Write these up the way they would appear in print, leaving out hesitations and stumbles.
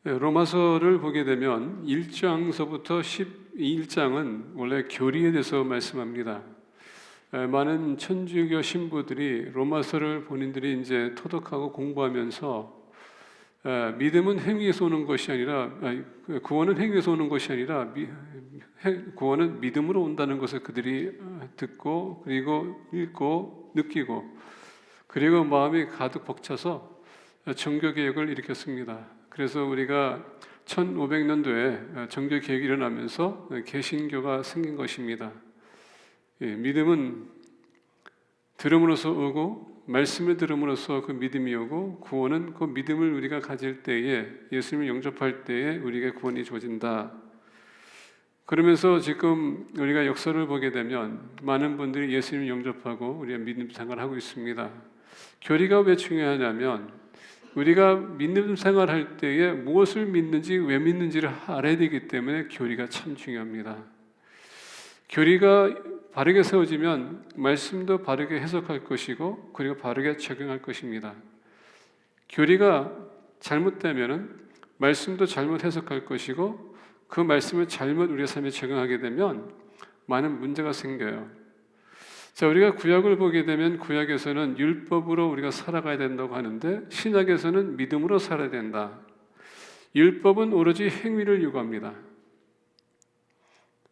로마서를 보게 되면 1장서부터 11장은 원래 교리에 대해서 말씀합니다. 많은 천주교 신부들이 로마서를 본인들이 이제 토독하고 공부하면서 믿음은 행위에서 오는 것이 아니라 구원은 행위에서 오는 것이 아니라 구원은 믿음으로 온다는 것을 그들이 듣고 그리고 읽고 느끼고 그리고 마음이 가득 벅차서 정교개혁을 일으켰습니다. 그래서 우리가 1500년도에 정교개혁이 일어나면서 개신교가 생긴 것입니다. 믿음은 들음으로써 오고 말씀을 들음으로써 그 믿음이 오고 구원은 그 믿음을 우리가 가질 때에 예수님을 영접할 때에 우리에게 구원이 주어진다. 그러면서 지금 우리가 역사를 보게 되면 많은 분들이 예수님을 영접하고 우리가 믿음 생활을 하고 있습니다. 교리가 왜 중요하냐면 우리가 믿음 생활할 때에 무엇을 믿는지 왜 믿는지를 알아야 되기 때문에 교리가 참 중요합니다. 교리가 바르게 세워지면 말씀도 바르게 해석할 것이고 그리고 바르게 적용할 것입니다. 교리가 잘못되면 말씀도 잘못 해석할 것이고 그 말씀을 잘못 우리의 삶에 적용하게 되면 많은 문제가 생겨요. 자, 우리가 구약을 보게 되면 구약에서는 율법으로 우리가 살아가야 된다고 하는데 신약에서는 믿음으로 살아야 된다. 율법은 오로지 행위를 요구합니다.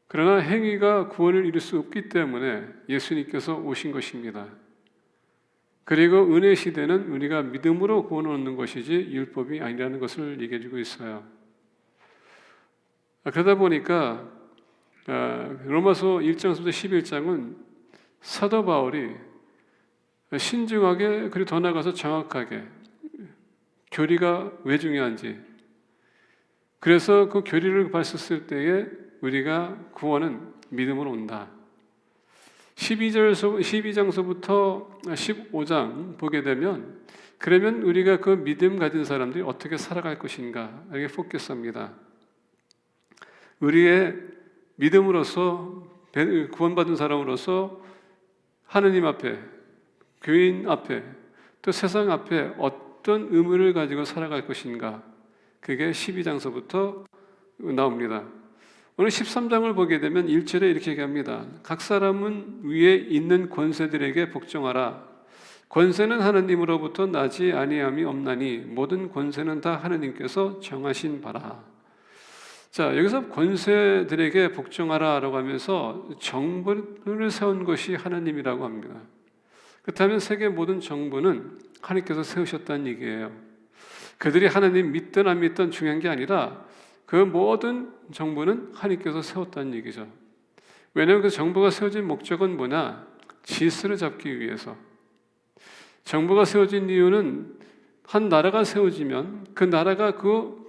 그러나 행위가 구원을 이룰 수 없기 때문에 예수님께서 오신 것입니다. 그리고 은혜 시대는 우리가 믿음으로 구원을 얻는 것이지 율법이 아니라는 것을 얘기해 주고 있어요. 그러다 보니까 로마서 1장부터 11장은 사도 바울이 신중하게 그리고 더 나아가서 정확하게 교리가 왜 중요한지 그래서 그 교리를 봤었을 때에 우리가 구원은 믿음으로 온다. 12장서부터 15장 보게 되면 그러면 우리가 그 믿음 가진 사람들이 어떻게 살아갈 것인가 이게 포커스합니다. 우리의 믿음으로서 구원받은 사람으로서 하느님 앞에, 교인 앞에, 또 세상 앞에 어떤 의무를 가지고 살아갈 것인가 그게 12장서부터 나옵니다. 오늘 13장을 보게 되면 1절에 이렇게 얘기합니다. 각 사람은 위에 있는 권세들에게 복종하라. 권세는 하느님으로부터 나지 아니함이 없나니 모든 권세는 다 하느님께서 정하신 바라. 자, 여기서 권세들에게 복종하라라고 하면서 정부를 세운 것이 하나님이라고 합니다. 그렇다면 세계 모든 정부는 하나님께서 세우셨다는 얘기예요. 그들이 하나님 믿든 안 믿든 중요한 게 아니라 그 모든 정부는 하나님께서 세웠다는 얘기죠. 왜냐하면 그 정부가 세워진 목적은 뭐냐? 질서를 잡기 위해서. 정부가 세워진 이유는 한 나라가 세워지면 그 나라가 그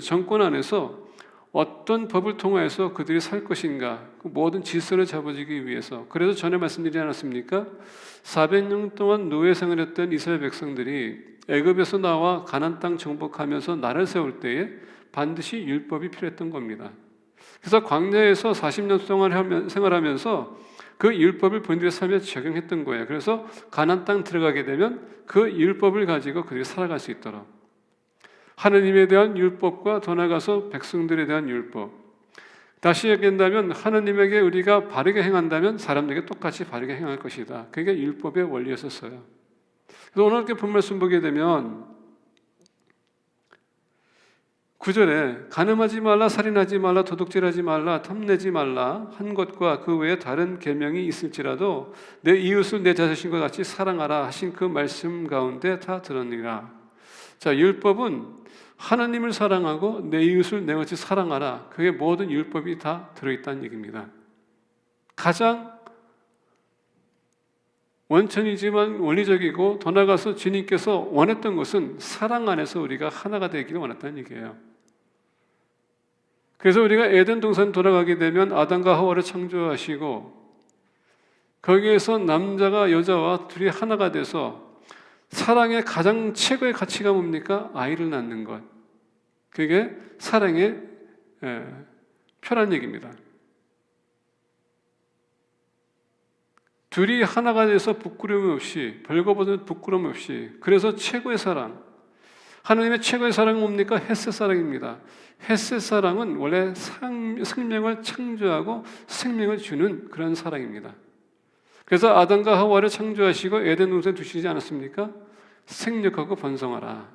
정권 안에서 어떤 법을 통하여서 그들이 살 것인가 그 모든 질서를 잡아주기 위해서. 그래서 전에 말씀드리지 않았습니까? 400년 동안 노예 생활했던 이스라엘 백성들이 애굽에서 나와 가나안 땅 정복하면서 나라를 세울 때에 반드시 율법이 필요했던 겁니다. 그래서 광야에서 40년 동안 생활하면서 그 율법을 본인들의 삶에 적용했던 거예요. 그래서 가나안 땅 들어가게 되면 그 율법을 가지고 그들이 살아갈 수 있도록 하느님에 대한 율법과 더 나아가서 백성들에 대한 율법. 다시 얘기한다면 하느님에게 우리가 바르게 행한다면 사람들에게 똑같이 바르게 행할 것이다. 그게 율법의 원리였었어요. 그래서 오늘 이렇게 본 말씀 보게 되면 9절에 간음하지 말라, 살인하지 말라, 도둑질하지 말라, 탐내지 말라 한 것과 그 외에 다른 계명이 있을지라도 내 이웃을 내 자신과 같이 사랑하라 하신 그 말씀 가운데 다 들었느니라. 자, 율법은 하나님을 사랑하고 내 이웃을 내 같이 사랑하라. 그게 모든 율법이 다 들어있다는 얘기입니다. 가장 원천이지만 원리적이고 더 나아가서 주님께서 원했던 것은 사랑 안에서 우리가 하나가 되기를 원했다는 얘기예요. 그래서 우리가 에덴 동산 돌아가게 되면 아담과 하와를 창조하시고 거기에서 남자가 여자와 둘이 하나가 돼서 사랑의 가장 최고의 가치가 뭡니까? 아이를 낳는 것. 그게 사랑의 표란 얘기입니다. 둘이 하나가 돼서 부끄러움 없이 벌거벗은 부끄러움 없이 그래서 최고의 사랑 하나님의 최고의 사랑은 뭡니까? 헷셋 사랑입니다. 헷셋 사랑은 원래 생명을 창조하고 생명을 주는 그런 사랑입니다. 그래서 아담과 하와를 창조하시고 에덴 동산에 두시지 않았습니까? 생육하고 번성하라.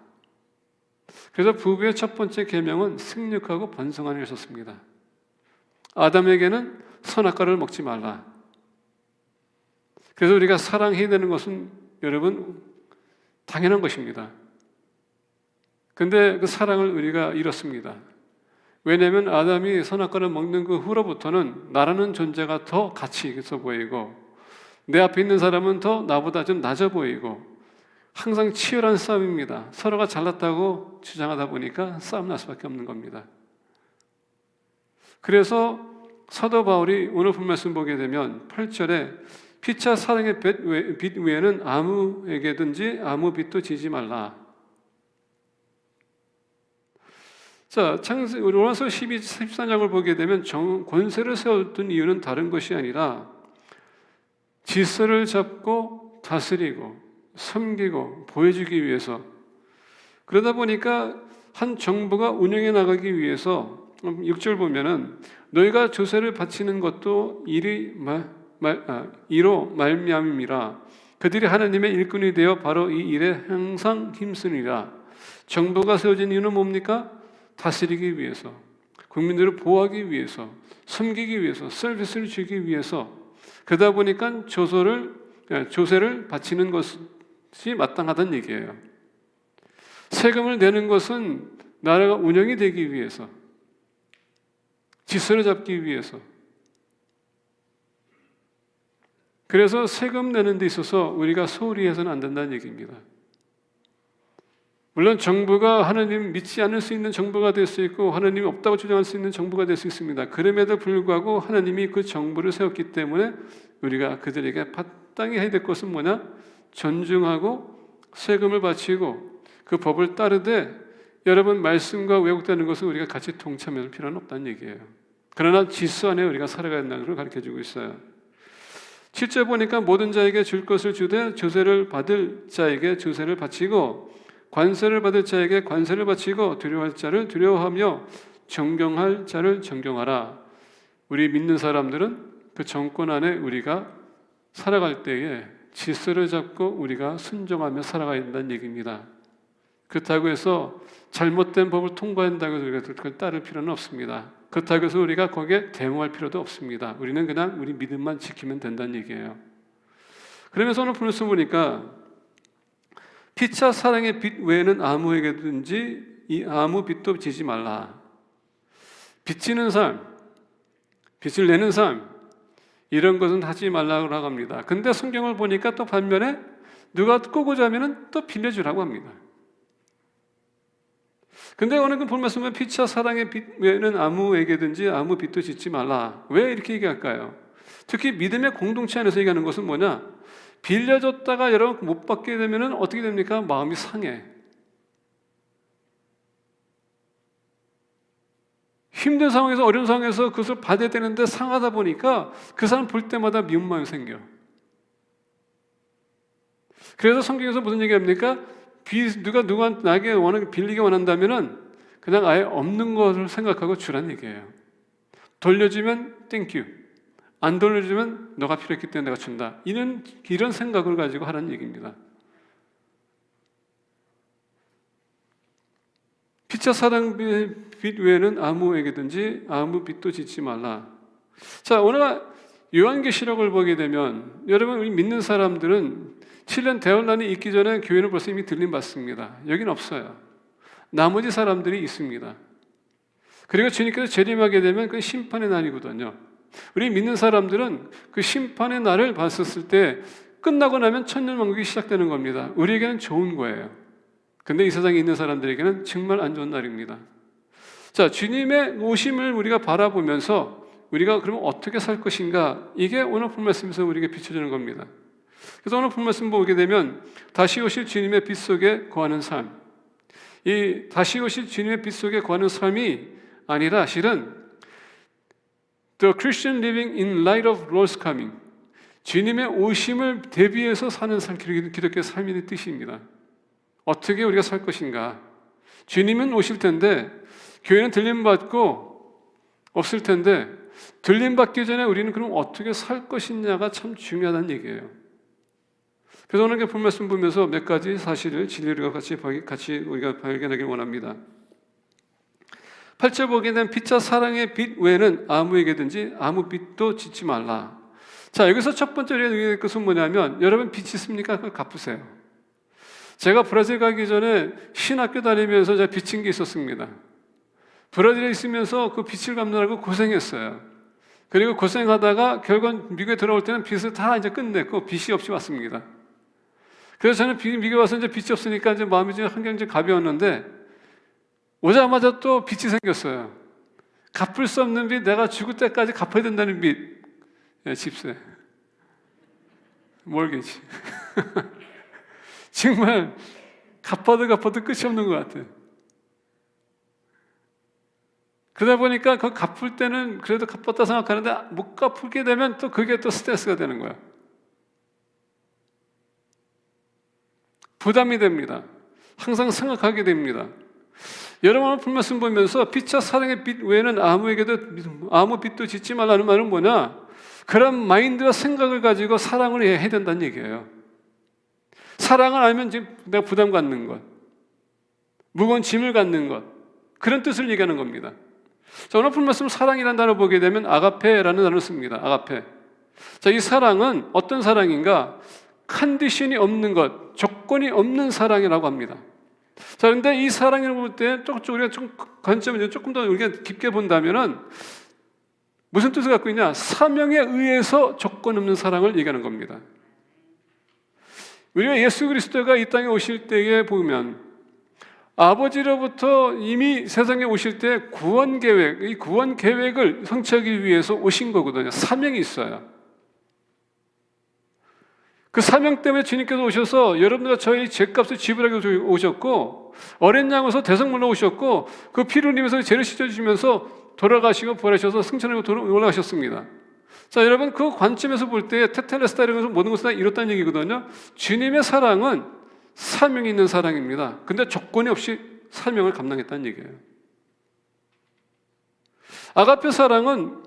그래서 부부의 첫 번째 계명은 생육하고 번성하는 것이었습니다. 아담에게는 선악과를 먹지 말라. 그래서 우리가 사랑해야 되는 것은 여러분 당연한 것입니다. 근데 그 사랑을 우리가 잃었습니다. 왜냐하면 아담이 선악과를 먹는 그 후로부터는 나라는 존재가 더 가치 있어 보이고 내 앞에 있는 사람은 더 나보다 좀 낮아 보이고 항상 치열한 싸움입니다. 서로가 잘났다고 주장하다 보니까 싸움 날 수밖에 없는 겁니다. 그래서 사도 바울이 오늘 본 말씀 보게 되면 8절에 피차 사랑의 빚 외에는 아무에게든지 아무 빚도 지지 말라. 자, 로마서 13장을 보게 되면 권세를 세웠던 이유는 다른 것이 아니라 질서를 잡고 다스리고 섬기고 보여주기 위해서, 그러다 보니까 한 정부가 운영해 나가기 위해서 6절 보면은 너희가 조세를 바치는 것도 이로 말미암음이라. 그들이 하나님의 일꾼이 되어 바로 이 일에 항상 힘쓰니라. 정부가 세워진 이유는 뭡니까? 다스리기 위해서, 국민들을 보호하기 위해서, 섬기기 위해서, 서비스를 주기 위해서. 그러다 보니까 조세를 바치는 것이 마땅하다는 얘기예요. 세금을 내는 것은 나라가 운영이 되기 위해서, 질서를 잡기 위해서. 그래서 세금 내는 데 있어서 우리가 소홀히 해서는 안 된다는 얘기입니다. 물론 정부가 하나님 믿지 않을 수 있는 정부가 될 수 있고 하나님이 없다고 주장할 수 있는 정부가 될 수 있습니다. 그럼에도 불구하고 하나님이 그 정부를 세웠기 때문에 우리가 그들에게 마땅히 해야 될 것은 뭐냐? 존중하고 세금을 바치고 그 법을 따르되, 여러분 말씀과 왜곡되는 것은 우리가 같이 동참할 필요는 없다는 얘기예요. 그러나 질서 안에 우리가 살아가야 된다는 걸 가르쳐주고 있어요. 7절 보니까 모든 자에게 줄 것을 주되 조세를 받을 자에게 조세를 바치고 관세를 받을 자에게 관세를 바치고 두려워할 자를 두려워하며 존경할 자를 존경하라. 우리 믿는 사람들은 그 정권 안에 우리가 살아갈 때에 질서를 잡고 우리가 순종하며 살아가야 된다는 얘기입니다. 그렇다고 해서 잘못된 법을 통과한다고 해서 우리가 그걸 따를 필요는 없습니다. 그렇다고 해서 우리가 거기에 대응할 필요도 없습니다. 우리는 그냥 우리 믿음만 지키면 된다는 얘기예요. 그러면서 오늘 말씀 보니까 피차 사랑의 빚 외에는 아무에게든지 아무 빚도 지지 말라. 빚지는 삶, 빚을 내는 삶, 이런 것은 하지 말라고 합니다. 근데 성경을 보니까 또 반면에 누가 꾸고자 하면 또 빌려주라고 합니다. 근데 오늘 그 본 말씀은 피차 사랑의 빚 외에는 아무에게든지 아무 빚도 짓지 말라. 왜 이렇게 얘기할까요? 특히 믿음의 공동체 안에서 얘기하는 것은 뭐냐? 빌려줬다가 여러분 못 받게 되면 어떻게 됩니까? 마음이 상해. 힘든 상황에서, 어려운 상황에서 그것을 받아야 되는데 상하다 보니까 그 사람 볼 때마다 미운 마음이 생겨. 그래서 성경에서 무슨 얘기합니까? 누가 나에게 빌리기 원한다면은 그냥 아예 없는 것을 생각하고 주라는 얘기예요. 돌려주면 땡큐, 안 돌려주면 너가 필요했기 때문에 내가 준다. 이런 생각을 가지고 하라는 얘기입니다. 피차 사랑 빚 외에는 아무에게든지 아무 빚도 짓지 말라. 자, 오늘 요한계시록을 보게 되면 여러분, 우리 믿는 사람들은 7년 대환란이 있기 전에 교회는 벌써 이미 들림받습니다. 여긴 없어요. 나머지 사람들이 있습니다. 그리고 주님께서 재림하게 되면 그 심판의 날이거든요. 우리 믿는 사람들은 그 심판의 날을 봤었을 때 끝나고 나면 천년왕국이 시작되는 겁니다. 우리에게는 좋은 거예요. 근데 이 세상에 있는 사람들에게는 정말 안 좋은 날입니다. 자, 주님의 오심을 우리가 바라보면서 우리가 그러면 어떻게 살 것인가? 이게 오늘 본 말씀에서 우리에게 비춰주는 겁니다. 그래서 오늘 본 말씀 보게 되면 다시 오실 주님의 빛 속에 거하는 삶, 이 다시 오실 주님의 빛 속에 거하는 삶이 아니라 실은 The Christian living in light of Lord's coming, 주님의 오심을 대비해서 사는 삶, 기독교의 삶의 뜻입니다. 어떻게 우리가 살 것인가? 주님은 오실 텐데 교회는 들림받고 없을 텐데 들림받기 전에 우리는 그럼 어떻게 살 것이냐가 참 중요하다는 얘기예요. 그래서 오늘 본 말씀 보면서 몇 가지 사실을 진리를 같이 우리가 발견하길 원합니다. 8절 보게 되면 빛과 사랑의 빛 외에는 아무에게든지 아무 빛도 짓지 말라. 자, 여기서 첫 번째 우리가 느낄 것은 뭐냐면 여러분 빛이 있습니까? 그걸 갚으세요. 제가 브라질 가기 전에 신학교 다니면서 제가 빚진 게 있었습니다. 브라질에 있으면서 그 빚을 갚느라고 고생했어요. 그리고 고생하다가 결국 미국에 들어올 때는 빚을 다 이제 끝냈고 빚이 없이 왔습니다. 그래서 저는 미국에 와서 이제 빚이 없으니까 이제 마음이 좀 한결 가벼웠는데 오자마자 또 빚이 생겼어요. 갚을 수 없는 빚, 내가 죽을 때까지 갚아야 된다는 빚. 예, 집세, 몰게지. 정말 갚아도 끝이 없는 것 같아요. 그러다 보니까 그 갚을 때는 그래도 갚았다 생각하는데 못 갚게 되면 또 그게 또 스트레스가 되는 거야. 부담이 됩니다. 항상 생각하게 됩니다. 여러분 오늘 말씀 보면서 빛과 사랑의 빛 외에는 아무에게도 아무 빛도 짓지 말라는 말은 뭐냐? 그런 마인드와 생각을 가지고 사랑을 해야 된다는 얘기예요. 사랑을 알면 지금 내가 부담 갖는 것, 무거운 짐을 갖는 것, 그런 뜻을 얘기하는 겁니다. 자, 오늘 말씀 사랑이라는 단어 보게 되면 아가페라는 단어를 씁니다. 아가페. 자, 이 사랑은 어떤 사랑인가? 컨디션이 없는 것, 조건이 없는 사랑이라고 합니다. 자, 그런데 이 사랑을 볼 때 우리가 좀 관점을 조금 더 우리가 깊게 본다면은 무슨 뜻을 갖고 있냐? 사명에 의해서 조건 없는 사랑을 얘기하는 겁니다. 우리가 예수 그리스도가 이 땅에 오실 때에 보면 아버지로부터 이미 세상에 오실 때 구원 계획, 이 구원 계획을 성취하기 위해서 오신 거거든요. 사명이 있어요. 그 사명 때문에 주님께서 오셔서 여러분들과 저희 죄값을 지불하기 위해서 오셨고 어린 양으로서 대성물로 오셨고 그 피를 흘리면서 죄를 씻어주시면서 돌아가시고 부활하셔서 승천하고 올라가셨습니다. 자, 여러분 그 관점에서 볼 때 테텔레스타이라면서 모든 것을 다 이뤘다는 얘기거든요. 주님의 사랑은 사명이 있는 사랑입니다. 근데 조건이 없이 사명을 감당했다는 얘기예요. 아가페 사랑은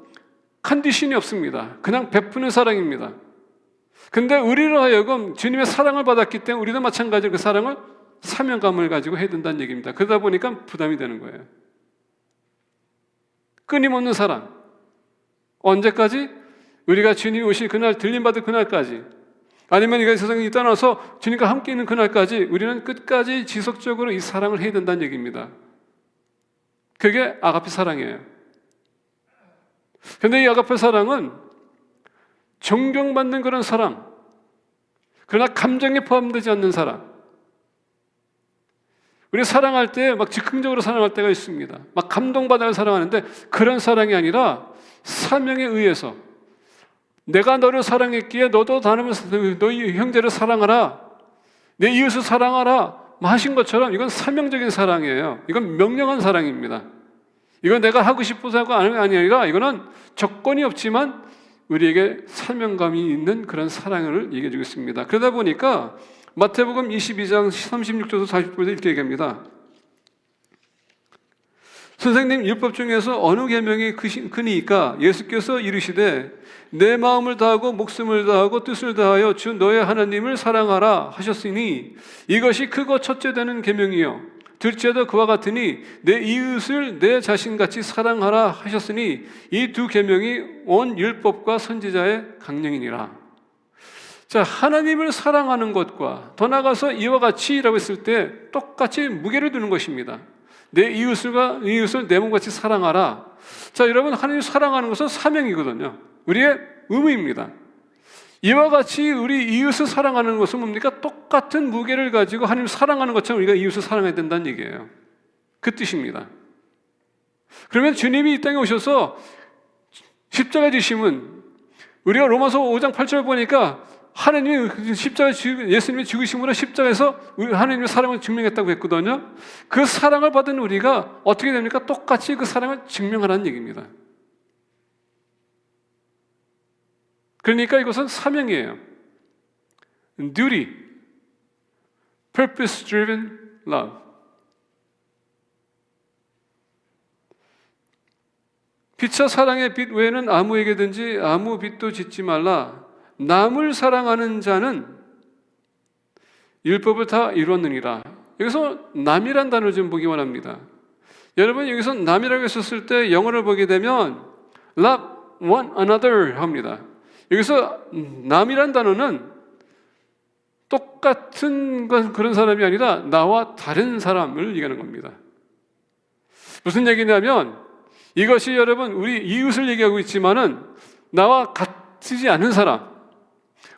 컨디션이 없습니다. 그냥 베푸는 사랑입니다. 근데 우리로 하여금 주님의 사랑을 받았기 때문에 우리도 마찬가지로 그 사랑을 사명감을 가지고 해야 된다는 얘기입니다. 그러다 보니까 부담이 되는 거예요. 끊임없는 사랑. 언제까지? 우리가 주님이 오실 그날, 들림받을 그날까지, 아니면 이 세상에 떠나서 주님과 함께 있는 그날까지 우리는 끝까지 지속적으로 이 사랑을 해야 된다는 얘기입니다. 그게 아가페 사랑이에요. 그런데 이 아가페 사랑은 존경받는 그런 사랑, 그러나 감정에 포함되지 않는 사랑. 우리 사랑할 때 막 즉흥적으로 사랑할 때가 있습니다. 막 감동받아 사랑하는데 그런 사랑이 아니라 사명에 의해서 내가 너를 사랑했기에 너도 너희 형제를 사랑하라, 내 이웃을 사랑하라 하신 것처럼 이건 사명적인 사랑이에요. 이건 명령한 사랑입니다. 이건 내가 하고 싶어서 하고 안 하는 게 아니라 이거는 조건이 없지만 우리에게 사명감이 있는 그런 사랑을 얘기해 주고 있습니다. 그러다 보니까 마태복음 22장 36절에서 40절에 이렇게 얘기합니다. 선생님, 율법 중에서 어느 계명이 크니까? 예수께서 이르시되 내 마음을 다하고 목숨을 다하고 뜻을 다하여 주 너의 하나님을 사랑하라 하셨으니 이것이 크고 첫째 되는 계명이요 둘째도 그와 같으니 내 이웃을 내 자신같이 사랑하라 하셨으니 이 두 계명이 온 율법과 선지자의 강령이니라. 자, 하나님을 사랑하는 것과 더 나아가서 이와 같이라고 했을 때 똑같이 무게를 두는 것입니다. 내 이웃을 내 몸같이 사랑하라. 자, 여러분, 하나님을 사랑하는 것은 사명이거든요. 우리의 의무입니다. 이와 같이 우리 이웃을 사랑하는 것은 뭡니까? 똑같은 무게를 가지고 하나님을 사랑하는 것처럼 우리가 이웃을 사랑해야 된다는 얘기예요. 그 뜻입니다. 그러면 주님이 이 땅에 오셔서 십자가 지심은 우리가 로마서 5장 8절 보니까 하나님이 예수님이 죽으심으로 십자가에서 하나님의 사랑을 증명했다고 했거든요. 그 사랑을 받은 우리가 어떻게 됩니까? 똑같이 그 사랑을 증명하라는 얘기입니다. 그러니까 이것은 사명이에요. Duty, purpose-driven love. 피차 사랑의 빚 외에는 아무에게든지 아무 빚도 짓지 말라. 남을 사랑하는 자는 율법을 다 이뤘느니라. 여기서 남이란 단어를 좀 보기 원합니다. 여러분, 여기서 남이라고 했었을 때 영어를 보게 되면 love one another 합니다. 여기서 남이란 단어는 똑같은 그런 사람이 아니라 나와 다른 사람을 얘기하는 겁니다. 무슨 얘기냐면 이것이 여러분 우리 이웃을 얘기하고 있지만은 나와 같지 않은 사람,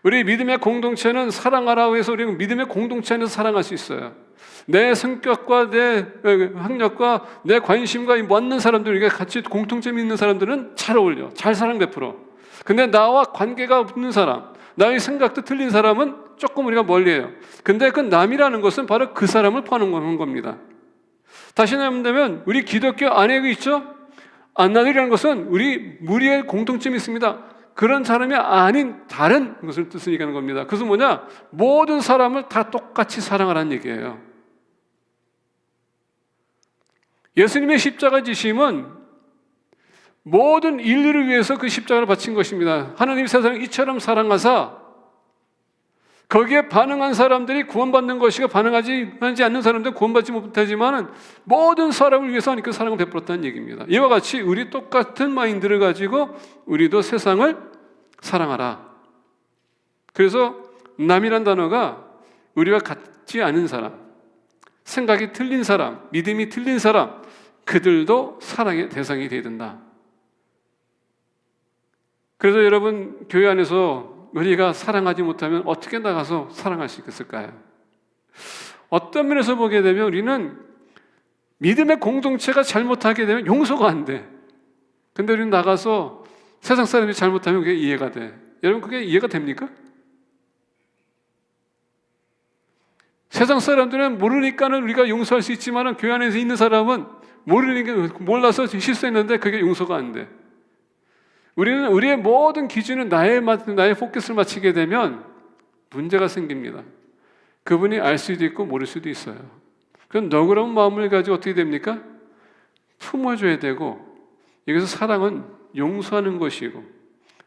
우리 믿음의 공동체는 사랑하라고 해서 우리는 믿음의 공동체 안에서 사랑할 수 있어요. 내 성격과 내 학력과 내 관심과 맞는 사람들, 우리가 같이 공통점이 있는 사람들은 잘 어울려, 잘 사랑 베풀어. 근데 나와 관계가 없는 사람, 나의 생각도 틀린 사람은 조금 우리가 멀리해요. 근데 그 남이라는 것은 바로 그 사람을 포함하는 겁니다. 다시 말하면 우리 기독교 안에 있죠? 안나들이라는 것은 우리 무리의 공통점이 있습니다. 그런 사람이 아닌 다른 것을 뜻을 얘기하는 겁니다. 그래서 뭐냐? 모든 사람을 다 똑같이 사랑하라는 얘기예요. 예수님의 십자가 지심은 모든 인류를 위해서 그 십자가를 바친 것입니다. 하나님이 세상을 이처럼 사랑하사 거기에 반응한 사람들이 구원받는 것이고 반응하지 않는 사람들은 구원받지 못하지만 모든 사람을 위해서 하나님께 사랑을 베풀었다는 얘기입니다. 이와 같이 우리 똑같은 마인드를 가지고 우리도 세상을 사랑하라. 그래서 남이란 단어가 우리와 같지 않은 사람, 생각이 틀린 사람, 믿음이 틀린 사람, 그들도 사랑의 대상이 되어야 된다. 그래서 여러분, 교회 안에서 우리가 사랑하지 못하면 어떻게 나가서 사랑할 수 있을까요? 어떤 면에서 보게 되면 우리는 믿음의 공동체가 잘못하게 되면 용서가 안 돼. 근데 우리는 나가서 세상 사람이 잘못하면 그게 이해가 돼. 여러분, 그게 이해가 됩니까? 세상 사람들은 모르니까는 우리가 용서할 수 있지만 교회 안에서 있는 사람은 모르니까 몰라서 실수했는데 그게 용서가 안 돼. 우리는 우리의 모든 기준은 나의 포커스를 맞추게 되면 문제가 생깁니다. 그분이 알 수도 있고 모를 수도 있어요. 그럼 너그러운 마음을 가지고 어떻게 됩니까? 품어줘야 되고, 여기서 사랑은 용서하는 것이고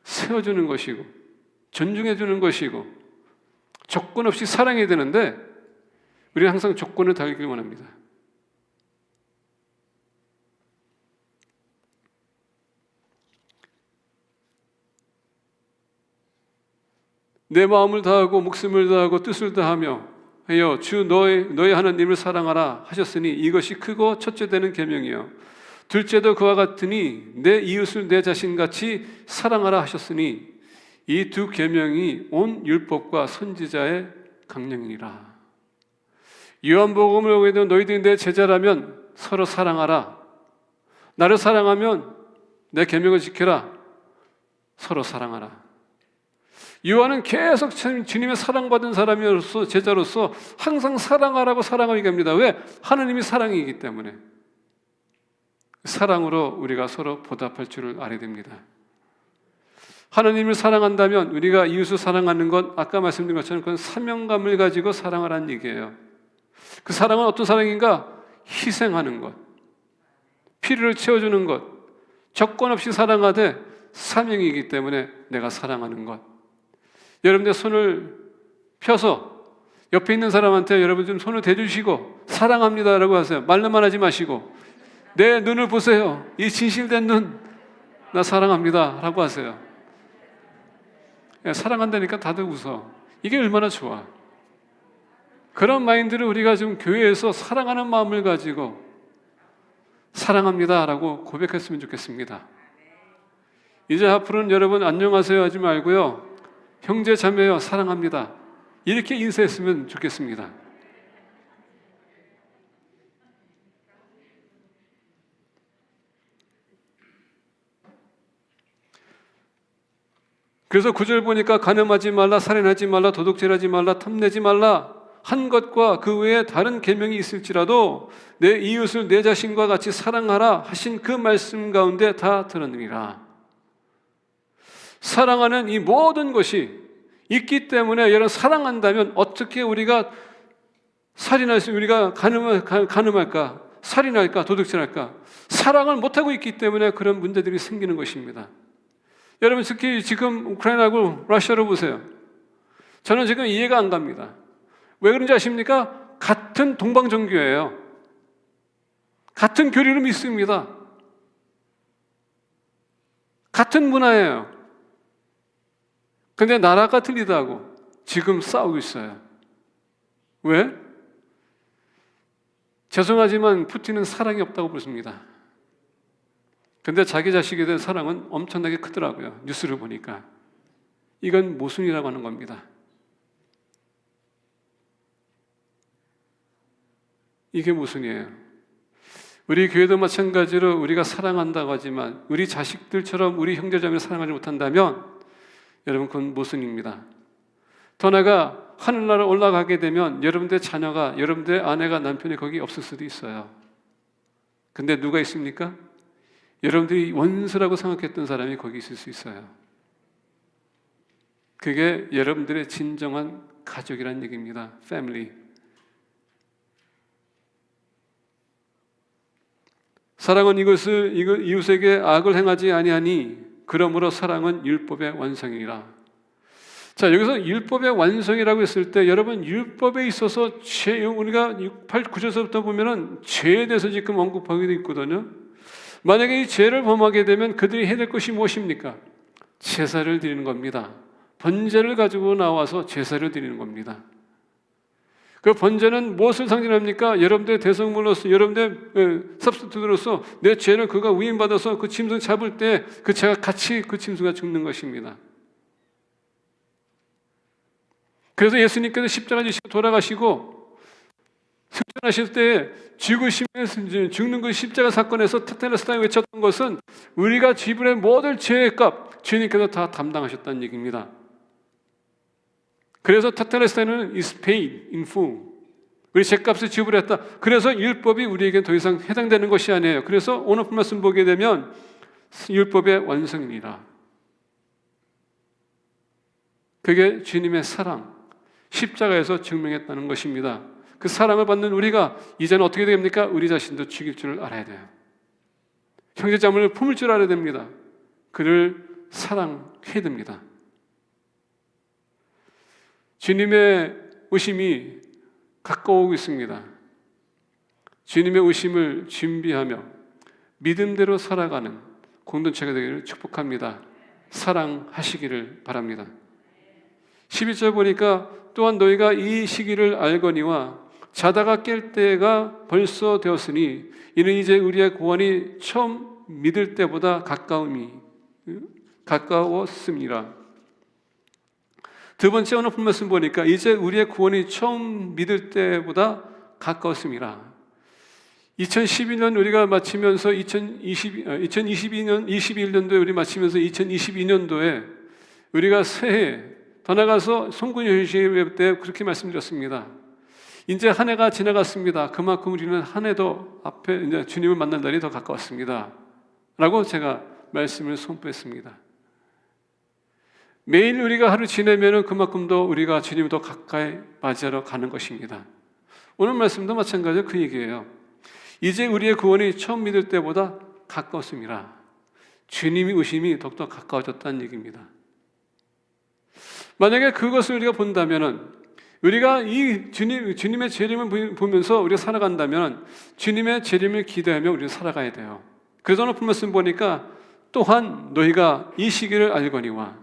세워주는 것이고 존중해주는 것이고 조건 없이 사랑해야 되는데 우리는 항상 조건을 달기를 원합니다. 내 마음을 다하고 목숨을 다하고 뜻을 다하며 하여 주 너의 하나님을 사랑하라 하셨으니 이것이 크고 첫째 되는 계명이요 둘째도 그와 같으니 내 이웃을 내 자신같이 사랑하라 하셨으니 이 두 계명이 온 율법과 선지자의 강령이니라. 요한복음을 보게 되면 너희들이 내 제자라면 서로 사랑하라. 나를 사랑하면 내 계명을 지켜라. 서로 사랑하라. 요한은 계속 주님의 사랑받은 사람으로서 제자로서 항상 사랑하라고 사랑하고 얘기합니다. 왜? 하나님이 사랑이기 때문에. 사랑으로 우리가 서로 보답할 줄을 알아야 됩니다. 하나님을 사랑한다면 우리가 이웃을 사랑하는 것, 아까 말씀드린 것처럼 그건 사명감을 가지고 사랑하라는 얘기예요. 그 사랑은 어떤 사랑인가? 희생하는 것, 필요를 채워주는 것, 조건 없이 사랑하되 사명이기 때문에 내가 사랑하는 것. 여러분들 손을 펴서 옆에 있는 사람한테 여러분 좀 손을 대주시고 사랑합니다 라고 하세요. 말로만 하지 마시고 내 눈을 보세요. 이 진실된 눈, 나 사랑합니다 라고 하세요. 사랑한다니까 다들 웃어. 이게 얼마나 좋아. 그런 마인드를 우리가 좀 교회에서 사랑하는 마음을 가지고 사랑합니다 라고 고백했으면 좋겠습니다. 이제 앞으로는 여러분 안녕하세요 하지 말고요, 형제 자매여 사랑합니다 이렇게 인사했으면 좋겠습니다. 그래서 9절 보니까 간음하지 말라, 살인하지 말라, 도둑질하지 말라, 탐내지 말라 한 것과 그 외에 다른 계명이 있을지라도 내 이웃을 내 자신과 같이 사랑하라 하신 그 말씀 가운데 다 들었느니라. 사랑하는 이 모든 것이 있기 때문에 여러분, 사랑한다면 어떻게 우리가 살인할 수, 우리가 간음할까? 살인할까? 도둑질할까? 사랑을 못하고 있기 때문에 그런 문제들이 생기는 것입니다. 여러분 특히 지금 우크라이나하고 러시아로 보세요. 저는 지금 이해가 안 갑니다. 왜 그런지 아십니까? 같은 동방종교예요. 같은 교리를 믿습니다. 같은 문화예요. 근데 나라가 틀리다고 지금 싸우고 있어요. 왜? 죄송하지만 푸틴은 사랑이 없다고 부릅니다. 근데 자기 자식에 대한 사랑은 엄청나게 크더라고요. 뉴스를 보니까. 이건 모순이라고 하는 겁니다. 이게 모순이에요. 우리 교회도 마찬가지로 우리가 사랑한다고 하지만 우리 자식들처럼 우리 형제자매를 사랑하지 못한다면 여러분 그건 모순입니다. 더 나아가 하늘나라 올라가게 되면 여러분들의 자녀가, 여러분들의 아내가, 남편이 거기 없을 수도 있어요. 근데 누가 있습니까? 여러분들이 원수라고 생각했던 사람이 거기 있을 수 있어요. 그게 여러분들의 진정한 가족이라는 얘기입니다. 패밀리. 사랑은 이웃에게 악을 행하지 아니하니 그러므로 사랑은 율법의 완성이라. 자, 여기서 율법의 완성이라고 했을 때 여러분 율법에 있어서 우리가 8, 9절부터 보면은 죄에 대해서 지금 언급하게 되어 있거든요. 만약에 이 죄를 범하게 되면 그들이 해야 될 것이 무엇입니까? 제사를 드리는 겁니다. 번제를 가지고 나와서 제사를 드리는 겁니다. 그 번제는 무엇을 상징합니까? 여러분들의 대성물로서, 여러분들의 섭스튜트로서 내 죄를 그가 위임받아서 그 짐승 잡을 때 그 죄가 같이 그 짐승과 죽는 것입니다. 그래서 예수님께서 십자가 지시고 돌아가시고 승천하실 때 죽는 그 십자가 사건에서 테텔레스타에 외쳤던 것은 우리가 지불의 모든 죄의 값 주님께서 다 담당하셨다는 얘기입니다. 그래서 테텔레스타는 is paid in full. 우리 죄값을 지불했다. 그래서 율법이 우리에게 더 이상 해당되는 것이 아니에요. 그래서 오늘 말씀 보게 되면 율법의 완성이니라. 그게 주님의 사랑, 십자가에서 증명했다는 것입니다. 그 사랑을 받는 우리가 이제는 어떻게 됩니까? 우리 자신도 죽일 줄 알아야 돼요. 형제자매를 품을 줄 알아야 됩니다. 그를 사랑해야 됩니다. 주님의 오심이 가까워오고 있습니다. 주님의 오심을 준비하며 믿음대로 살아가는 공동체가 되기를 축복합니다. 사랑하시기를 바랍니다. 11절 보니까 또한 너희가 이 시기를 알거니와 자다가 깰 때가 벌써 되었으니 이는 이제 우리의 구원이 처음 믿을 때보다 가까웠습니다. 두 번째 오늘 본 말씀 보니까 이제 우리의 구원이 처음 믿을 때보다 가까웠습니다. 2012년 우리가 마치면서 2021년도에 우리 마치면서 2022년도에 우리가 새해 더 나가서 송구효시 때 그렇게 말씀드렸습니다. 이제 한 해가 지나갔습니다. 그만큼 우리는 한 해도 앞에 이제 주님을 만날 날이 더 가까웠습니다. 라고 제가 말씀을 선포했습니다. 매일 우리가 하루 지내면 그만큼 더 우리가 주님을 더 가까이 맞이하러 가는 것입니다. 오늘 말씀도 마찬가지로 그 얘기예요. 이제 우리의 구원이 처음 믿을 때보다 가까웠습니다. 주님이 오심이 더욱더 가까워졌다는 얘기입니다. 만약에 그것을 우리가 본다면 우리가 이 주님의 재림을 보면서 우리가 살아간다면 주님의 재림을 기대하며 우리는 살아가야 돼요. 그래서 오늘 말씀 보니까 또한 너희가 이 시기를 알거니와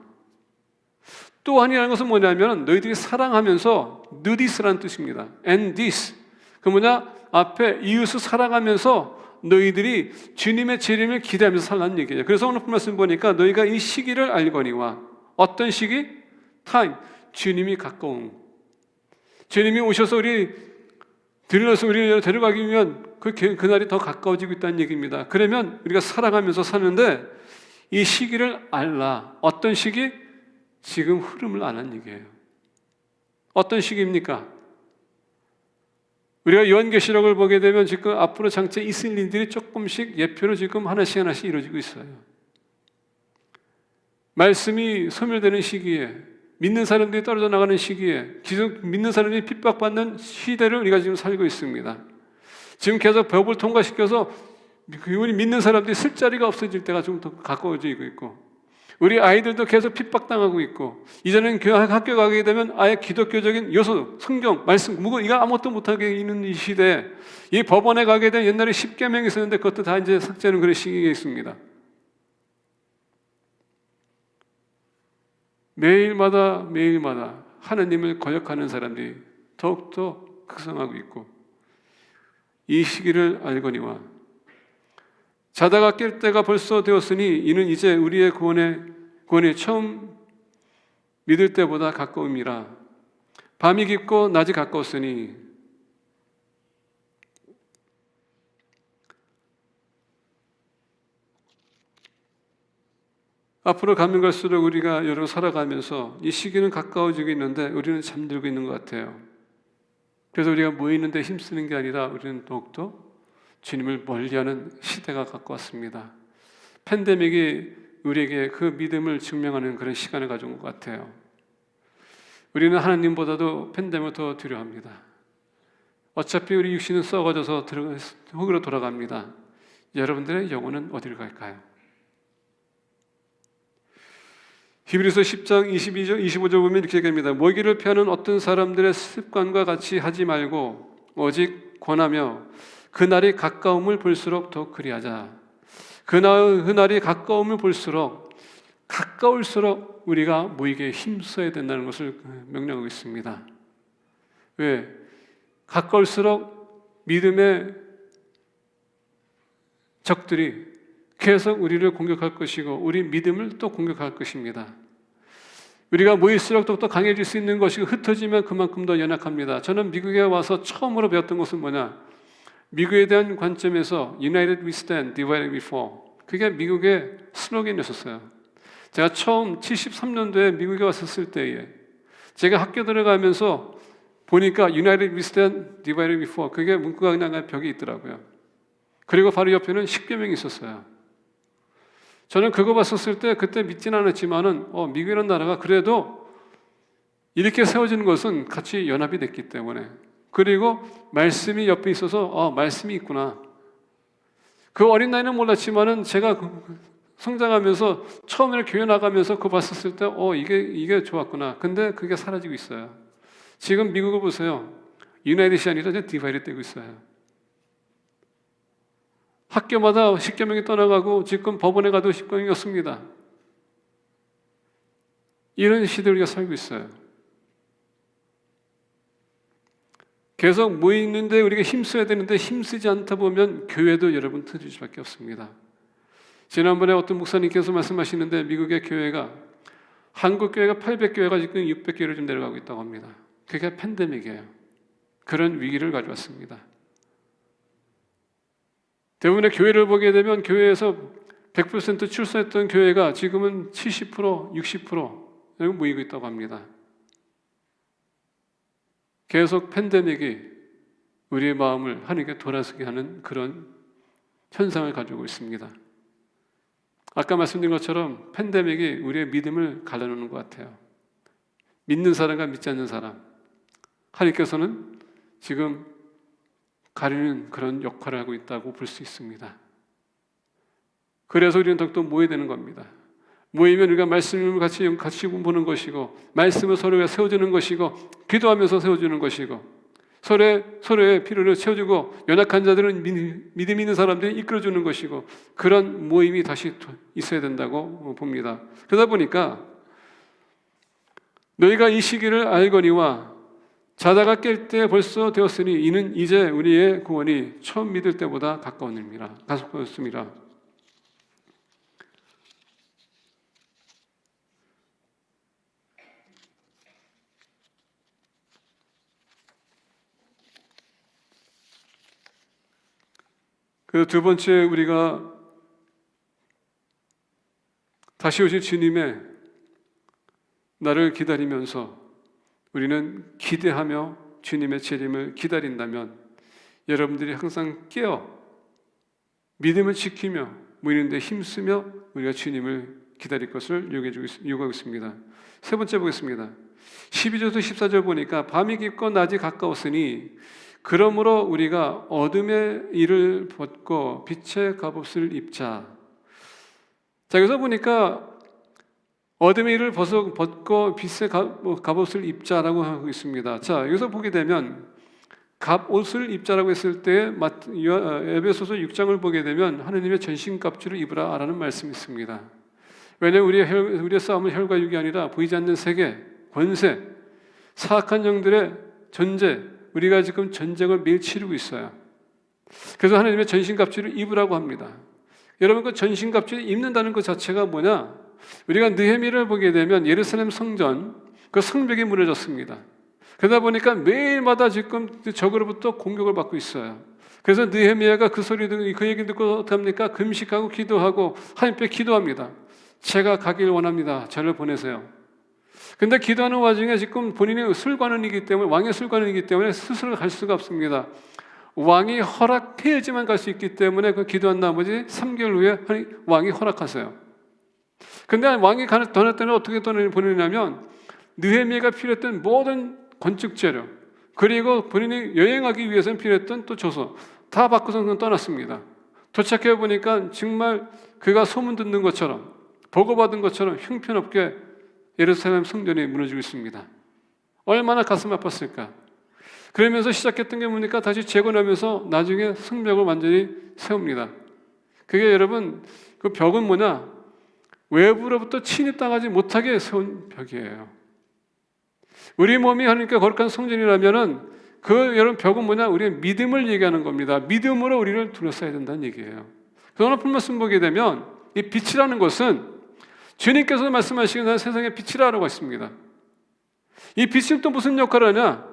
또한이라는 것은 뭐냐면 너희들이 사랑하면서 느디스라는 뜻입니다. And this 그 뭐냐 앞에 이웃을 사랑하면서 너희들이 주님의 재림을 기대하면서 살라는 얘기예요. 그래서 오늘 말씀 보니까 너희가 이 시기를 알거니와 어떤 시기? 타임 주님이 가까운 주님이 오셔서 우리 들러서 우리를 데려가기 위한 그날이 더 가까워지고 있다는 얘기입니다. 그러면 우리가 살아가면서 사는데 이 시기를 알라. 어떤 시기? 지금 흐름을 아는 얘기예요. 어떤 시기입니까? 우리가 요한계시록을 보게 되면 지금 앞으로 장차 있을 일들이 조금씩 예표로 지금 하나씩 이루어지고 있어요. 말씀이 소멸되는 시기에 믿는 사람들이 떨어져 나가는 시기에 믿는 사람들이 핍박받는 시대를 우리가 지금 살고 있습니다. 지금 계속 벽을 통과시켜서 우리 믿는 사람들이 쓸 자리가 없어질 때가 좀 더 가까워지고 있고, 우리 아이들도 계속 핍박당하고 있고, 이제는 학교 가게 되면 아예 기독교적인 요소, 성경, 말씀, 이거 아무것도 못하게 있는 이 시대에 이 법원에 가게 되면 옛날에 10계명이 있었는데 그것도 다 이제 삭제하는 그런 시기가 있습니다. 매일마다 하나님을 거역하는 사람들이 더욱더 극성하고 있고, 이 시기를 알거니와 자다가 깰 때가 벌써 되었으니 이는 이제 우리의 구원이 처음 믿을 때보다 가까움이라. 밤이 깊고 낮이 가까웠으니 앞으로 가면 갈수록 우리가 여러 살아가면서 이 시기는 가까워지고 있는데 우리는 잠들고 있는 것 같아요. 그래서 우리가 모이는데 힘쓰는 게 아니라 우리는 더욱더 주님을 멀리하는 시대가 가까웠습니다. 팬데믹이 우리에게 그 믿음을 증명하는 그런 시간을 가져온 것 같아요. 우리는 하나님보다도 팬데믹을 더 두려워합니다. 어차피 우리 육신은 썩어져서 흙으로 돌아갑니다. 여러분들의 영혼은 어디로 갈까요? 히브리서 10장 25절 보면 이렇게 얘기합니다. 모기를 피하는 어떤 사람들의 습관과 같이 하지 말고 오직 권하며 그날이 가까움을 볼수록 더 그리하자. 그날이 가까움을 볼수록 가까울수록 우리가 모이게 힘써야 된다는 것을 명령하고 있습니다. 왜? 가까울수록 믿음의 적들이 계속 우리를 공격할 것이고 우리 믿음을 또 공격할 것입니다. 우리가 모일수록 또 강해질 수 있는 것이고 흩어지면 그만큼 더 연약합니다. 저는 미국에 와서 처음으로 배웠던 것은 뭐냐? 미국에 대한 관점에서 United we stand, divided we fall. 그게 미국의 슬로건이었어요. 제가 처음 73년도에 미국에 왔었을 때에 제가 학교 들어가면서 보니까 United we stand, divided we fall. 그게 문구가 그냥 벽에 있더라고요. 그리고 바로 옆에는 10계명이 있었어요. 저는 그거 봤었을 때 그때 믿진 않았지만은 미국이라는 나라가 그래도 이렇게 세워지는 것은 같이 연합이 됐기 때문에, 그리고 말씀이 옆에 있어서 말씀이 있구나. 그 어린 나이는 몰랐지만은 제가 성장하면서 처음에 교회 나가면서 그거 봤었을 때 이게 좋았구나. 근데 그게 사라지고 있어요. 지금 미국을 보세요. 유나이티드이 아니라 디바이드 되고 있어요. 학교마다 10계명이 떠나가고 지금 법원에 가도 10계명이 없습니다. 이런 시대를 우리가 살고 있어요. 계속 모이는데 우리가 힘써야 되는데 힘쓰지 않다 보면 교회도 여러분 터질 수밖에 없습니다. 지난번에 어떤 목사님께서 말씀하시는데 미국의 교회가, 한국 교회가 800교회가 지금 600교회로 좀 내려가고 있다고 합니다. 그게 팬데믹이에요. 그런 위기를 가져왔습니다. 대부분의 교회를 보게 되면 교회에서 100% 출석했던 교회가 지금은 70%, 60% 여기 모이고 있다고 합니다. 계속 팬데믹이 우리의 마음을 하나님께 돌아서게 하는 그런 현상을 가지고 있습니다. 아까 말씀드린 것처럼 팬데믹이 우리의 믿음을 갈라놓는 것 같아요. 믿는 사람과 믿지 않는 사람, 하나님께서는 지금 가리는 그런 역할을 하고 있다고 볼 수 있습니다. 그래서 우리는 더욱더 모여야 되는 겁니다. 모이면 우리가 말씀을 같이 보는 것이고, 말씀을 서로가 세워주는 것이고, 기도하면서 세워주는 것이고, 서로의 필요를 채워주고, 연약한 자들은 믿음 있는 사람들이 이끌어주는 것이고, 그런 모임이 다시 있어야 된다고 봅니다. 그러다 보니까 너희가 이 시기를 알거니와 자다가 깰 때 벌써 되었으니 이는 이제 우리의 구원이 처음 믿을 때보다 가까웠습니다. 그 두 번째, 우리가 다시 오실 주님의 나를 기다리면서 우리는 기대하며 주님의 재림을 기다린다면 여러분들이 항상 깨어 믿음을 지키며 모이는데 힘쓰며 우리가 주님을 기다릴 것을 요구하고 있습니다. 세 번째 보겠습니다. 12절부터 14절 보니까 밤이 깊고 낮이 가까웠으니 그러므로 우리가 어둠의 일을 벗고 빛의 갑옷을 입자. 자, 여기서 보니까 어둠의 일을 벗고 빛의 갑옷을 입자라고 하고 있습니다. 자, 여기서 보게 되면 갑옷을 입자라고 했을 때 에베소서 6장을 보게 되면 하느님의 전신갑주를 입으라라는 말씀이 있습니다. 왜냐하면 우리의 싸움은 혈과 육이 아니라 보이지 않는 세계, 권세, 사악한 영들의 존재, 우리가 지금 전쟁을 매일 치르고 있어요. 그래서 하나님의 전신갑주를 입으라고 합니다. 여러분, 그 전신갑주를 입는다는 것 자체가 뭐냐? 우리가 느헤미야를 보게 되면 예루살렘 성전, 그 성벽이 무너졌습니다. 그러다 보니까 매일마다 지금 적으로부터 공격을 받고 있어요. 그래서 느헤미야가 그 소리 듣고, 그 얘기 듣고 어떻게 합니까? 금식하고 기도하고 하나님께 기도합니다. 제가 가길 원합니다. 저를 보내세요. 근데 기도하는 와중에 지금 본인이 술관원이기 때문에, 왕의 술관원이기 때문에 스스로 갈 수가 없습니다. 왕이 허락해야지만 갈 수 있기 때문에 그 기도한 나머지 3개월 후에 왕이 허락하세요. 근데 왕이 떠날 때는 어떻게 보내냐면 느헤미야가 필요했던 모든 건축 재료, 그리고 본인이 여행하기 위해서는 필요했던 또 조서 다 받고서 떠났습니다. 도착해 보니까 정말 그가 소문 듣는 것처럼, 보고받은 것처럼 형편없게 예루살렘 성전이 무너지고 있습니다. 얼마나 가슴 아팠을까. 그러면서 시작했던 게 뭡니까? 다시 재건하면서 나중에 성벽을 완전히 세웁니다. 그게 여러분, 그 벽은 뭐냐? 외부로부터 침입당하지 못하게 세운 벽이에요. 우리 몸이 하나님께 거룩한 성전이라면은 그 여러분 벽은 뭐냐? 우리의 믿음을 얘기하는 겁니다. 믿음으로 우리를 둘러싸야 된다는 얘기예요. 그래서 오늘 말씀 보게 되면 이 빛이라는 것은 주님께서 말씀하시기는 세상의 빛이라고 했습니다. 이 빛은 또 무슨 역할을 하냐?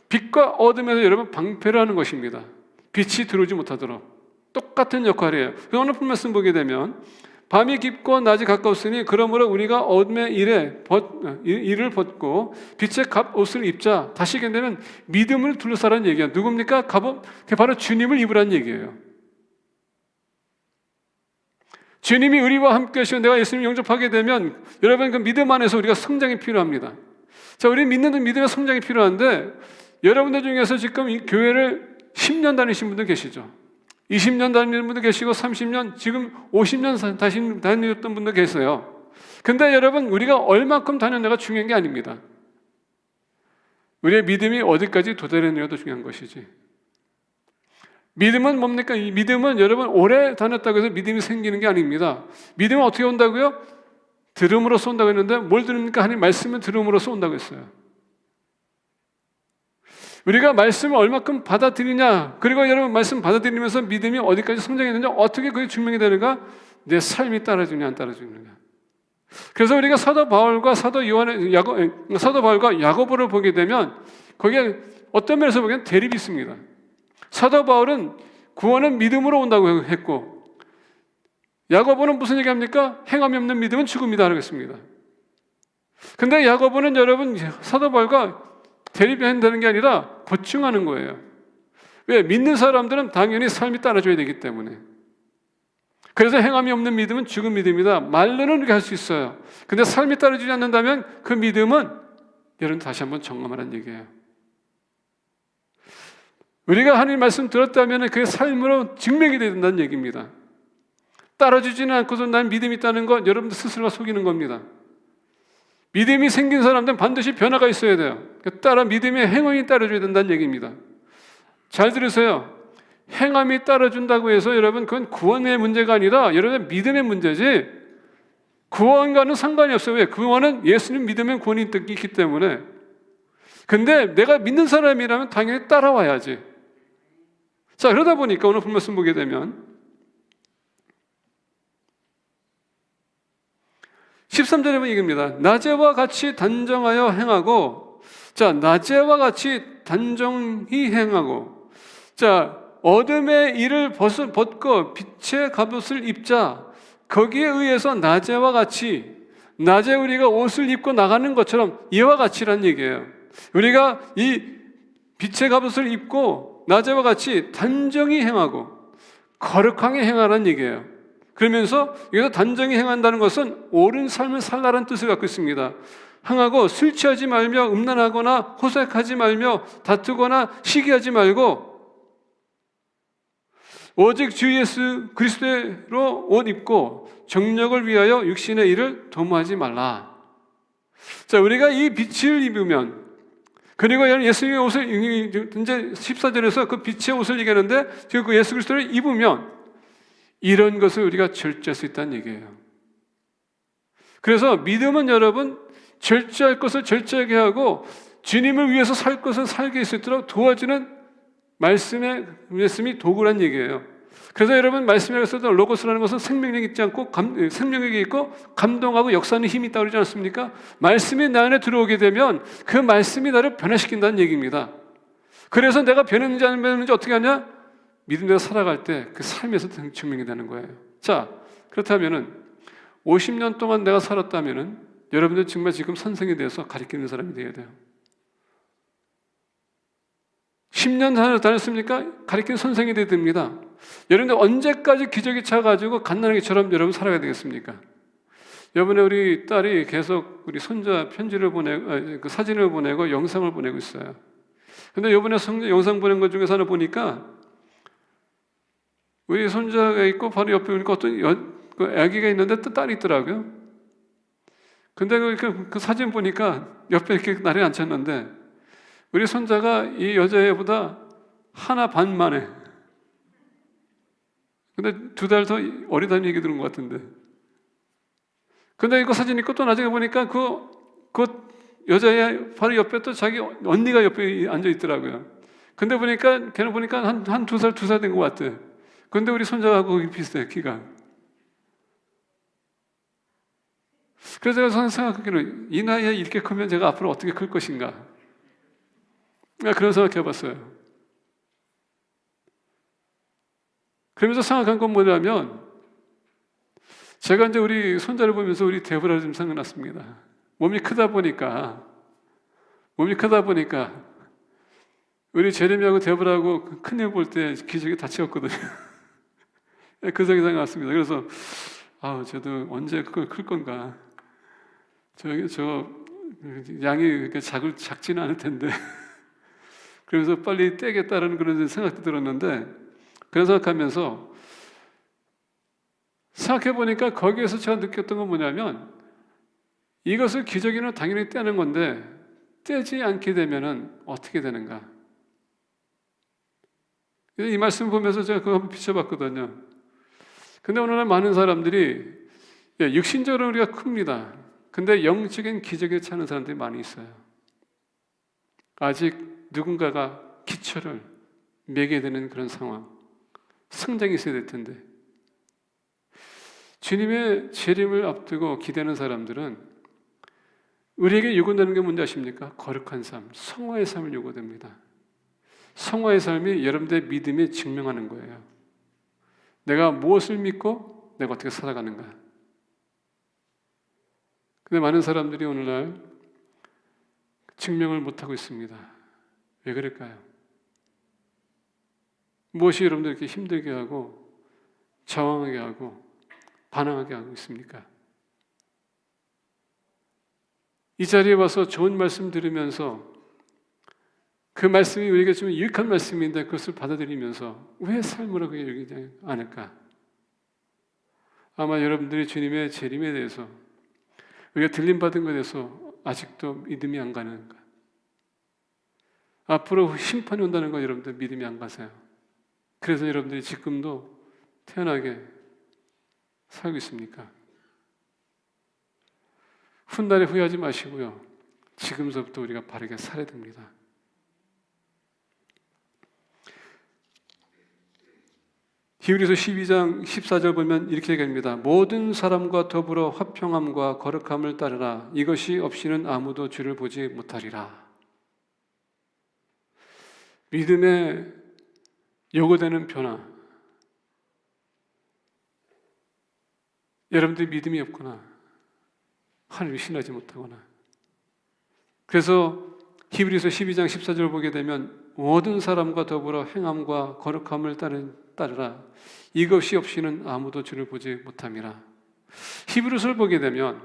빛과 어둠에서 여러분 방패를 하는 것입니다. 빛이 들어오지 못하도록 똑같은 역할이에요. 그래서 오늘 말씀 보게 되면 밤이 깊고 낮이 가까웠으니 그러므로 우리가 어둠의 일을 벗고 빛의 갑옷을 입자. 다시 얘기하면 믿음을 둘러싸라는 얘기예요. 누굽니까? 갑옷, 바로 주님을 입으라는 얘기예요. 주님이 우리와 함께 하시고 내가 예수님 영접하게 되면 여러분 그 믿음 안에서 우리가 성장이 필요합니다. 자, 우리 믿는 믿음의 성장이 필요한데 여러분들 중에서 지금 이 교회를 10년 다니신 분들 계시죠. 20년 다니는 분도 계시고 30년, 지금 50년 다니셨던 분도 계세요. 근데 여러분, 우리가 얼마큼 다녔냐가 중요한 게 아닙니다. 우리의 믿음이 어디까지 도달했느냐도 중요한 것이지. 믿음은 뭡니까? 이 믿음은 여러분 오래 다녔다고 해서 믿음이 생기는 게 아닙니다. 믿음은 어떻게 온다고요? 들음으로써 온다고 했는데 뭘 들습니까? 하나님 말씀을 들음으로써 온다고 했어요. 우리가 말씀을 얼마큼 받아들이냐, 그리고 여러분 말씀 받아들이면서 믿음이 어디까지 성장했느냐, 어떻게 그게 증명이 되는가? 내 삶이 따라주냐 안 따라주느냐. 그래서 우리가 사도 바울과 야고보를 보게 되면 거기에 어떤 면에서 보면 대립이 있습니다. 사도 바울은 구원은 믿음으로 온다고 했고 야고보는 무슨 얘기합니까? 행함이 없는 믿음은 죽음이다 라고 했습니다. 근데 야고보는 여러분 사도 바울과 대립한다는 게 아니라 보충하는 거예요. 왜? 믿는 사람들은 당연히 삶이 따라줘야 되기 때문에. 그래서 행함이 없는 믿음은 죽은 믿음이다. 말로는 그렇게 할 수 있어요. 근데 삶이 따라주지 않는다면 그 믿음은 여러분 다시 한번 점검하라는 얘기예요. 우리가 하나님 말씀 들었다면 그게 삶으로 증명이 돼야 된다는 얘기입니다. 따라주지는 않고서 난 믿음이 있다는 건 여러분들 스스로가 속이는 겁니다. 믿음이 생긴 사람들은 반드시 변화가 있어야 돼요. 따라 믿음의 행함이 따라줘야 된다는 얘기입니다. 잘 들으세요. 행함이 따라준다고 해서 여러분 그건 구원의 문제가 아니라 여러분의 믿음의 문제지 구원과는 상관이 없어요. 왜? 구원은 예수님 믿으면 구원이 있기 때문에. 근데 내가 믿는 사람이라면 당연히 따라와야지. 자, 그러다 보니까 오늘 본 말씀 보게 되면 13절에 보면 이겁니다. 낮에와 같이 단정하여 행하고, 자, 낮에와 같이 단정히 행하고, 자, 어둠의 일을 벗고 빛의 갑옷을 입자. 거기에 의해서 낮에와 같이, 낮에 우리가 옷을 입고 나가는 것처럼 이와 같이란 얘기예요. 우리가 이 빛의 갑옷을 입고 낮에와 같이 단정히 행하고 거룩하게 행하라는 얘기예요. 그러면서 여기서 단정히 행한다는 것은 옳은 삶을 살라는 뜻을 갖고 있습니다. 행하고 술 취하지 말며 음란하거나 호색하지 말며 다투거나 시기하지 말고 오직 주 예수 그리스도로 옷 입고 정력을 위하여 육신의 일을 도모하지 말라. 자, 우리가 이 빛을 입으면, 그리고 예수님의 옷을, 이제 14절에서 그 빛의 옷을 얘기하는데, 지금 그 예수 그리스도를 입으면 이런 것을 우리가 절제할 수 있다는 얘기예요. 그래서 믿음은 여러분, 절제할 것을 절제하게 하고 주님을 위해서 살 것을 살게 할 수 있도록 도와주는 말씀이 도구란 얘기예요. 그래서 여러분, 말씀에서도 로고스라는 것은 생명력이 있지 않고 생명력이 있고 감동하고 역사하는 힘이 있다고 그러지 않습니까? 말씀이 나 안에 들어오게 되면 그 말씀이 나를 변화시킨다는 얘기입니다. 그래서 내가 변했는지 안 변했는지 어떻게 하냐? 믿음대로 살아갈 때 그 삶에서 증명이 되는 거예요. 자, 그렇다면은 50년 동안 내가 살았다면은 여러분들 정말 지금 선생이 돼서 가르치는 사람이 되어야 돼요. 10년 다녔습니까? 가르치는 선생이 돼야 됩니다. 여러분들 언제까지 기저귀 차가지고 갓난아기처럼 여러분 살아야 되겠습니까? 이번에 우리 딸이 계속 우리 손자 편지를 보내고, 그 사진을 보내고 영상을 보내고 있어요. 근데 이번에 영상 보낸 것 중에서 하나 보니까 우리 손자가 있고 바로 옆에 보니까 어떤 그 아기가 있는데 또 딸이 있더라고요. 근데 그 사진 보니까 옆에 이렇게 나란히 앉혔는데 우리 손자가 이 여자애보다 하나 반 만에, 근데 2달 더 어리다는 얘기 들은 것 같은데, 근데 이거 사진 있고 또 나중에 보니까 그 여자애 바로 옆에 또 자기 언니가 옆에 앉아 있더라고요. 근데 보니까 걔는 보니까 한 2살 된 것 같아. 근데 우리 손자하고 비슷해, 키가. 그래서 제가 생각하기로 이 나이에 이렇게 크면 제가 앞으로 어떻게 클 것인가, 그런 생각 해봤어요. 그러면서 생각한 건 뭐냐면, 제가 이제 우리 손자를 보면서 우리 데보라를 좀 생각났습니다. 몸이 크다 보니까 우리 제레미하고 데보라하고 큰애 볼 때 기저귀 다 채웠거든요. 그 생각이 생각났습니다. 그래서 저도 언제 클 건가. 저 양이 그렇게 작지는 않을 텐데. 그래서 빨리 떼겠다라는 그런 생각도 들었는데, 그런 생각하면서 생각해보니까 거기에서 제가 느꼈던 건 뭐냐면, 이것을 기저귀는 당연히 떼는 건데 떼지 않게 되면은 어떻게 되는가. 이 말씀 보면서 제가 그거 한번 비춰봤거든요. 근데 오늘날 많은 사람들이 육신적으로 우리가 큽니다. 근데 영적인 기저귀를 차는 사람들이 많이 있어요. 아직 누군가가 기초를 매게 되는 그런 상황, 성장이 있어야 될 텐데, 주님의 재림을 앞두고 기대하는 사람들은 우리에게 요구되는 게 뭔지 아십니까? 거룩한 삶, 성화의 삶을 요구됩니다. 성화의 삶이 여러분들의 믿음에 증명하는 거예요. 내가 무엇을 믿고 내가 어떻게 살아가는가. 근데 많은 사람들이 오늘날 증명을 못하고 있습니다. 왜 그럴까요? 무엇이 여러분들 이렇게 힘들게 하고 저항하게 하고 반항하게 하고 있습니까? 이 자리에 와서 좋은 말씀 들으면서 그 말씀이 우리에게 좀 유익한 말씀인데 그것을 받아들이면서 왜 삶을 하고 여기지 않을까? 아마 여러분들이 주님의 재림에 대해서, 우리가 들림받은 것에 대해서 아직도 믿음이 안 가는가? 앞으로 심판이 온다는 거 여러분들 믿음이 안 가세요. 그래서 여러분들이 지금도 태연하게 살고 있습니까? 훗날에 후회하지 마시고요. 지금서부터 우리가 바르게 살아야 됩니다. 히브리서 12장 14절 보면 이렇게 얘기합니다. 모든 사람과 더불어 화평함과 거룩함을 따르라. 이것이 없이는 아무도 주를 보지 못하리라. 믿음에 요구되는 변화. 여러분들이 믿음이 없거나 하나님을 신뢰하지 못하거나, 그래서 히브리서 12장 14절을 보게 되면 모든 사람과 더불어 행함과 거룩함을 따르라. 이것이 없이는 아무도 주를 보지 못함이라. 히브리서를 보게 되면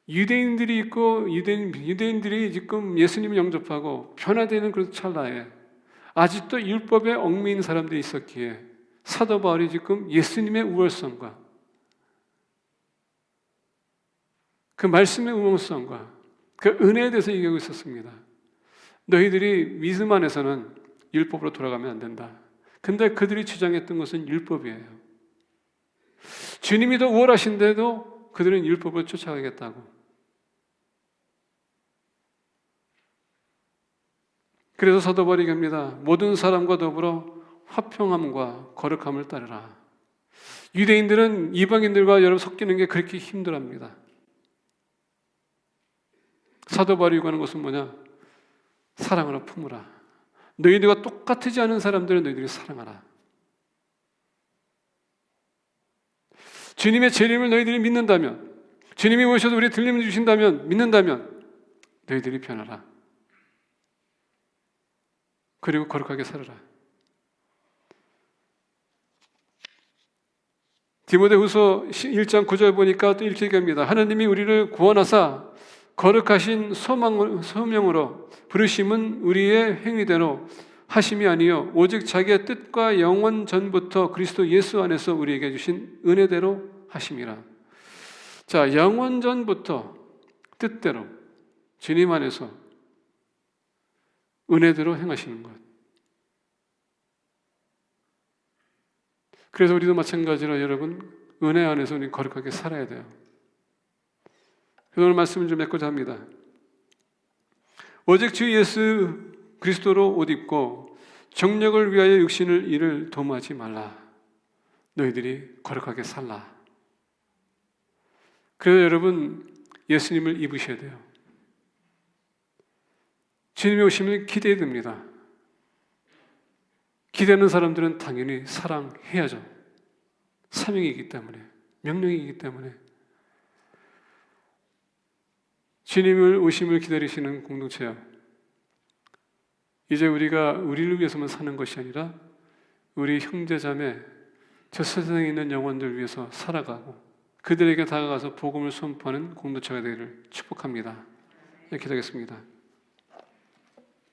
유대인들이 있고 유대인들이 지금 예수님을 영접하고 변화되는 그런 찰나에 아직도 율법에 얽매인 사람들이 있었기에 사도 바울이 지금 예수님의 우월성과 그 말씀의 우월성과 그 은혜에 대해서 얘기하고 있었습니다. 너희들이 믿음 안에서는 율법으로 돌아가면 안 된다. 근데 그들이 주장했던 것은 율법이에요. 주님이 더 우월하신데도 그들은 율법을 쫓아가겠다고. 그래서 사도 바울이 얘기합니다. 모든 사람과 더불어 화평함과 거룩함을 따르라. 유대인들은 이방인들과 여러분 섞이는 게 그렇게 힘들합니다. 사도 바울이 요구하는 것은 뭐냐? 사랑으로 품으라. 너희들과 똑같지 않은 사람들은 너희들이 사랑하라. 주님의 재림을 너희들이 믿는다면, 주님이 오셔서 우리 들림을 주신다면, 믿는다면 너희들이 변하라. 그리고 거룩하게 살아라. 디모데후서 1장 9절 보니까 또 이렇게 얘기합니다. 하나님이 우리를 구원하사 거룩하신 소명으로 부르심은 우리의 행위대로 하심이 아니요 오직 자기의 뜻과 영원 전부터 그리스도 예수 안에서 우리에게 주신 은혜대로 하심이라. 자, 영원 전부터 뜻대로 주님 안에서 은혜대로 행하시는 것. 그래서 우리도 마찬가지로 여러분 은혜 안에서 우리 거룩하게 살아야 돼요. 오늘 말씀을 좀 맺고자 합니다. 오직 주 예수 그리스도로 옷 입고 정력을 위하여 육신을 일을 도모하지 말라. 너희들이 거룩하게 살라. 그래서 여러분 예수님을 입으셔야 돼요. 주님의 오심을 기대해야 됩니다. 기대하는 사람들은 당연히 사랑해야죠. 사명이기 때문에, 명령이기 때문에. 주님을 오심을 기다리시는 공동체야. 이제 우리가 우리를 위해서만 사는 것이 아니라 우리 형제자매, 저 세상에 있는 영혼들 위해서 살아가고 그들에게 다가가서 복음을 선포하는 공동체가 되기를 축복합니다. 네, 기도하겠습니다.